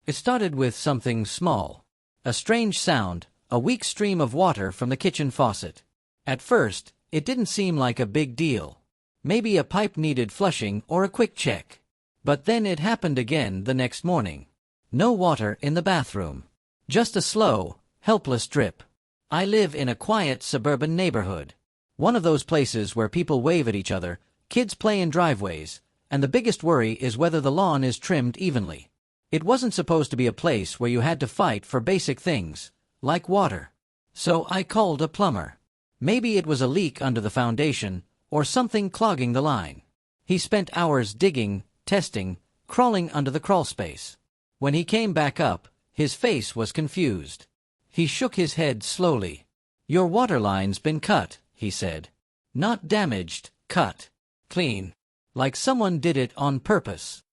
It started with something small. A strange sound, a weak stream of water from the kitchen faucet. At first, it didn't seem like a big deal. Maybe a pipe needed flushing or a quick check. But then it happened again the next morning. No water in the bathroom. Just a slow, helpless drip. I live in a quiet suburban neighborhood. One of those places where people wave at each other, kids play in driveways, and the biggest worry is whether the lawn is trimmed evenly. It wasn't supposed to be a place where you had to fight for basic things, like water. So I called a plumber. Maybe it was a leak under the foundation, or something clogging the line. He spent hours digging, testing, crawling under the crawlspace. When he came back up, his face was confused. He shook his head slowly. "Your water line's been cut," he said. "Not damaged, cut. Clean. Like someone did it on purpose."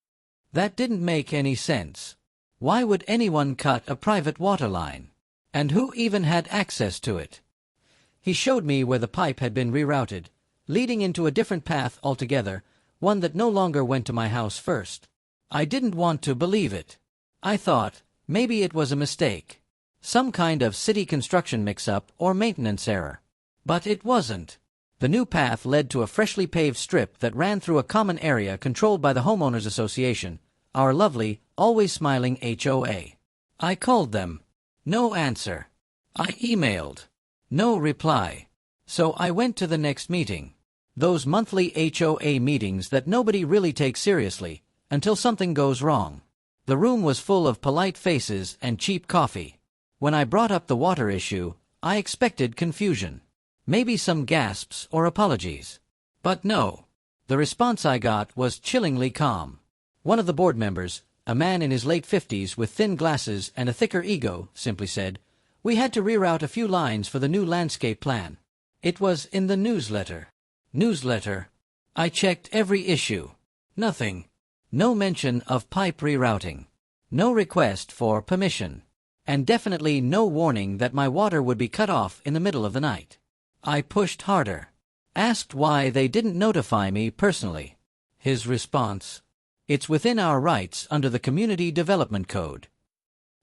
That didn't make any sense. Why would anyone cut a private water line? And who even had access to it? He showed me where the pipe had been rerouted, leading into a different path altogether, one that no longer went to my house first. I didn't want to believe it. I thought, maybe it was a mistake. Some kind of city construction mix-up or maintenance error. But it wasn't. The new path led to a freshly paved strip that ran through a common area controlled by the Homeowners Association, our lovely, always smiling HOA. I called them. No answer. I emailed. No reply. So I went to the next meeting. Those monthly HOA meetings that nobody really takes seriously, until something goes wrong. The room was full of polite faces and cheap coffee. When I brought up the water issue, I expected confusion. Maybe some gasps or apologies. But no. The response I got was chillingly calm. One of the board members, a man in his late 50s with thin glasses and a thicker ego, simply said, "We had to reroute a few lines for the new landscape plan. It was in the newsletter." Newsletter. I checked every issue. Nothing. No mention of pipe rerouting. No request for permission. And definitely no warning that my water would be cut off in the middle of the night. I pushed harder. Asked why they didn't notify me personally. His response: "It's within our rights under the Community Development Code."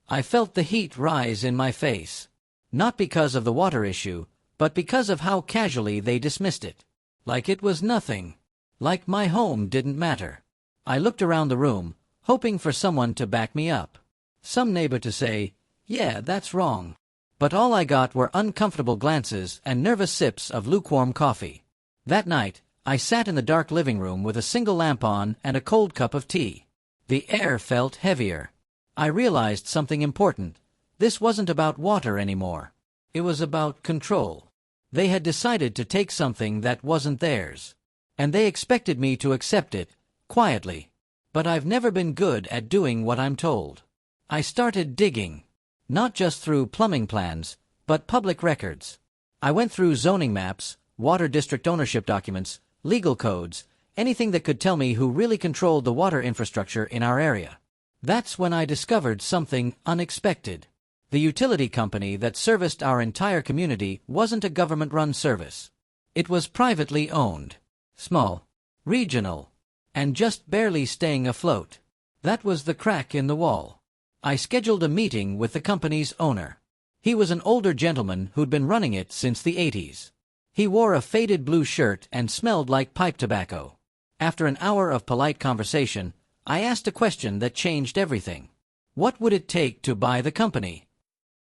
I felt the heat rise in my face. Not because of the water issue, but because of how casually they dismissed it. Like it was nothing. Like my home didn't matter. I looked around the room, hoping for someone to back me up. Some neighbor to say, "Yeah, that's wrong." But all I got were uncomfortable glances and nervous sips of lukewarm coffee. That night, I sat in the dark living room with a single lamp on and a cold cup of tea. The air felt heavier. I realized something important. This wasn't about water anymore. It was about control. They had decided to take something that wasn't theirs. And they expected me to accept it, quietly. But I've never been good at doing what I'm told. I started digging. Not just through plumbing plans, but public records. I went through zoning maps, water district ownership documents, legal codes, anything that could tell me who really controlled the water infrastructure in our area. That's when I discovered something unexpected. The utility company that serviced our entire community wasn't a government-run service. It was privately owned, small, regional, and just barely staying afloat. That was the crack in the wall. I scheduled a meeting with the company's owner. He was an older gentleman who'd been running it since the 80s. He wore a faded blue shirt and smelled like pipe tobacco. After an hour of polite conversation, I asked a question that changed everything. What would it take to buy the company?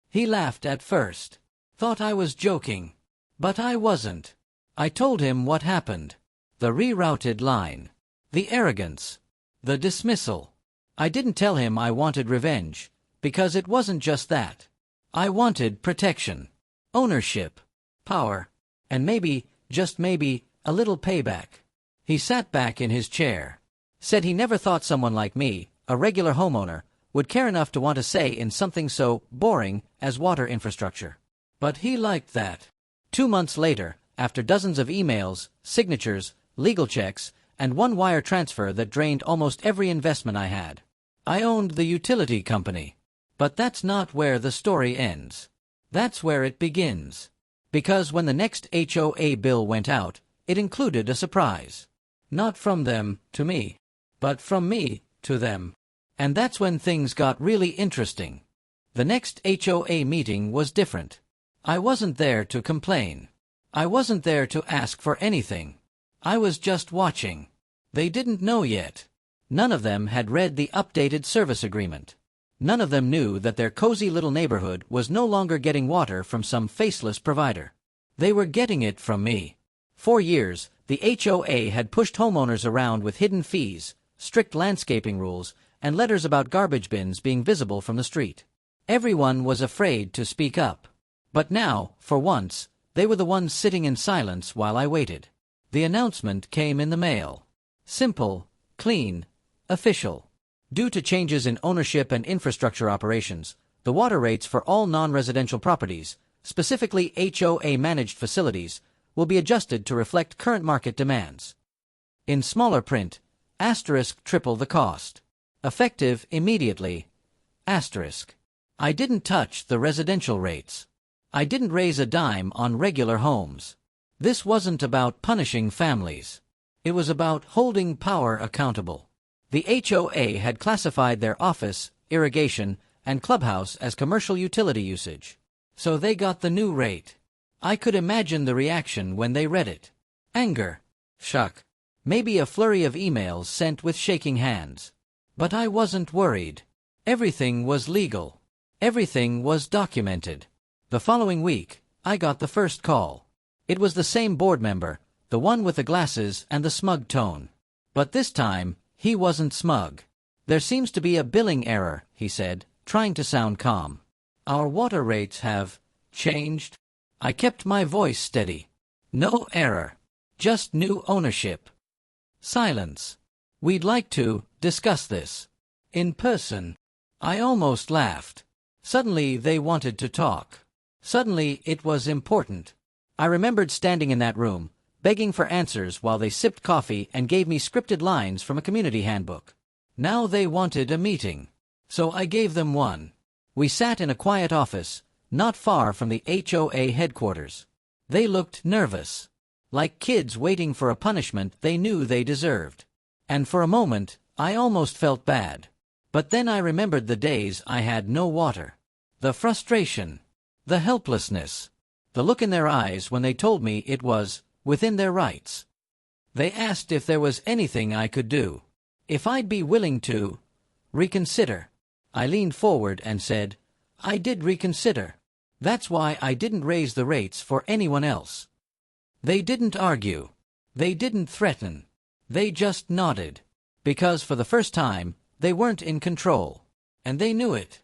He laughed at first. Thought I was joking. But I wasn't. I told him what happened. The rerouted line. The arrogance. The dismissal. I didn't tell him I wanted revenge, because it wasn't just that. I wanted protection, ownership, power, and maybe, just maybe, a little payback. He sat back in his chair. Said he never thought someone like me, a regular homeowner, would care enough to want to say in something so boring as water infrastructure. But he liked that. 2 months later, after dozens of emails, signatures, legal checks, and one wire transfer that drained almost every investment I had, I owned the utility company. But that's not where the story ends. That's where it begins. Because when the next HOA bill went out, it included a surprise. Not from them to me, but from me to them. And that's when things got really interesting. The next HOA meeting was different. I wasn't there to complain. I wasn't there to ask for anything. I was just watching. They didn't know yet. None of them had read the updated service agreement. None of them knew that their cozy little neighborhood was no longer getting water from some faceless provider. They were getting it from me. For years, the HOA had pushed homeowners around with hidden fees, strict landscaping rules, and letters about garbage bins being visible from the street. Everyone was afraid to speak up. But now, for once, they were the ones sitting in silence while I waited. The announcement came in the mail. Simple, clean, official. Due to changes in ownership and infrastructure operations, the water rates for all non-residential properties, specifically HOA-managed facilities, will be adjusted to reflect current market demands. In smaller print, triple the cost. Effective immediately. I didn't touch the residential rates. I didn't raise a dime on regular homes. This wasn't about punishing families. It was about holding power accountable. The HOA had classified their office, irrigation, and clubhouse as commercial utility usage. So they got the new rate. I could imagine the reaction when they read it. Anger. Shock. Maybe a flurry of emails sent with shaking hands. But I wasn't worried. Everything was legal. Everything was documented. The following week, I got the first call. It was the same board member, the one with the glasses and the smug tone. But this time, he wasn't smug. There seems to be a billing error, he said, trying to sound calm. Our water rates have changed. I kept my voice steady. No error. Just new ownership. Silence. We'd like to discuss this. In person. I almost laughed. Suddenly they wanted to talk. Suddenly it was important. I remembered standing in that room, begging for answers while they sipped coffee and gave me scripted lines from a community handbook. Now they wanted a meeting. So I gave them one. We sat in a quiet office, not far from the HOA headquarters. They looked nervous. Like kids waiting for a punishment they knew they deserved. And for a moment, I almost felt bad. But then I remembered the days I had no water. The frustration. The helplessness. The look in their eyes when they told me it was within their rights. They asked if there was anything I could do. If I'd be willing to reconsider. I leaned forward and said, I did reconsider. That's why I didn't raise the rates for anyone else. They didn't argue. They didn't threaten. They just nodded. Because for the first time, they weren't in control. And they knew it.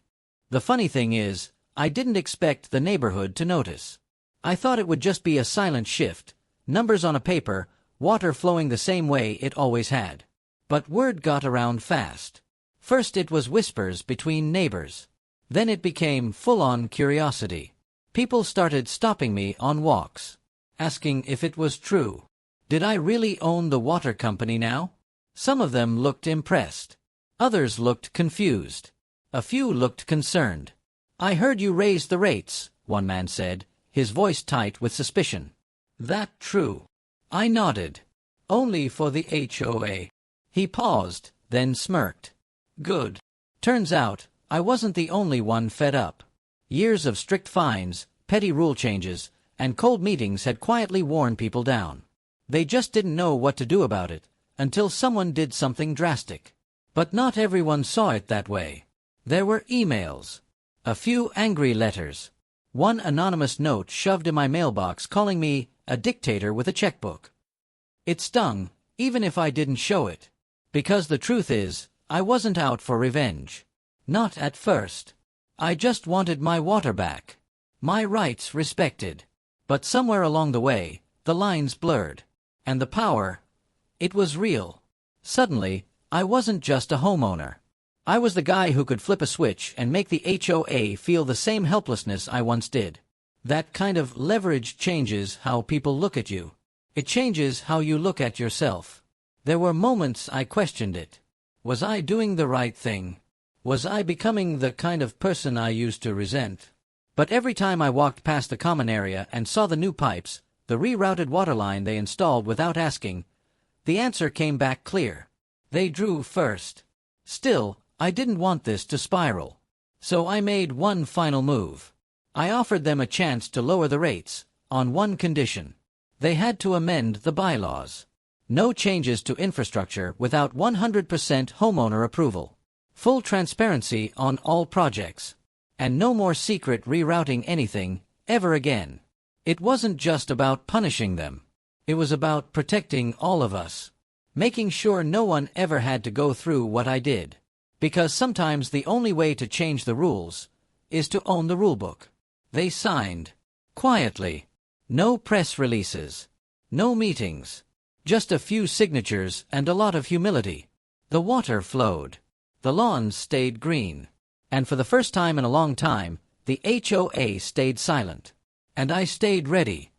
The funny thing is, I didn't expect the neighborhood to notice. I thought it would just be a silent shift, numbers on a paper, water flowing the same way it always had. But word got around fast. First it was whispers between neighbors. Then it became full-on curiosity. People started stopping me on walks, asking if it was true. Did I really own the water company now? Some of them looked impressed. Others looked confused. A few looked concerned. I heard you raise the rates, one man said, his voice tight with suspicion. That true? I nodded. Only for the HOA. He paused, then smirked. Good. Turns out, I wasn't the only one fed up. Years of strict fines, petty rule changes, and cold meetings had quietly worn people down. They just didn't know what to do about it, until someone did something drastic. But not everyone saw it that way. There were emails. A few angry letters. One anonymous note shoved in my mailbox calling me a dictator with a checkbook. It stung, even if I didn't show it. Because the truth is, I wasn't out for revenge. Not at first. I just wanted my water back. My rights respected. But somewhere along the way, the lines blurred. And the power, it was real. Suddenly, I wasn't just a homeowner. I was the guy who could flip a switch and make the HOA feel the same helplessness I once did. That kind of leverage changes how people look at you. It changes how you look at yourself. There were moments I questioned it. Was I doing the right thing? Was I becoming the kind of person I used to resent? But every time I walked past the common area and saw the new pipes, the rerouted water line they installed without asking, the answer came back clear. They drew first. Still, I didn't want this to spiral. So I made one final move. I offered them a chance to lower the rates, on one condition. They had to amend the bylaws. No changes to infrastructure without 100% homeowner approval. Full transparency on all projects. And no more secret rerouting anything, ever again. It wasn't just about punishing them. It was about protecting all of us. Making sure no one ever had to go through what I did. Because sometimes the only way to change the rules is to own the rulebook. They signed. Quietly. No press releases. No meetings. Just a few signatures and a lot of humility. The water flowed. The lawns stayed green. And for the first time in a long time, the HOA stayed silent. And I stayed ready.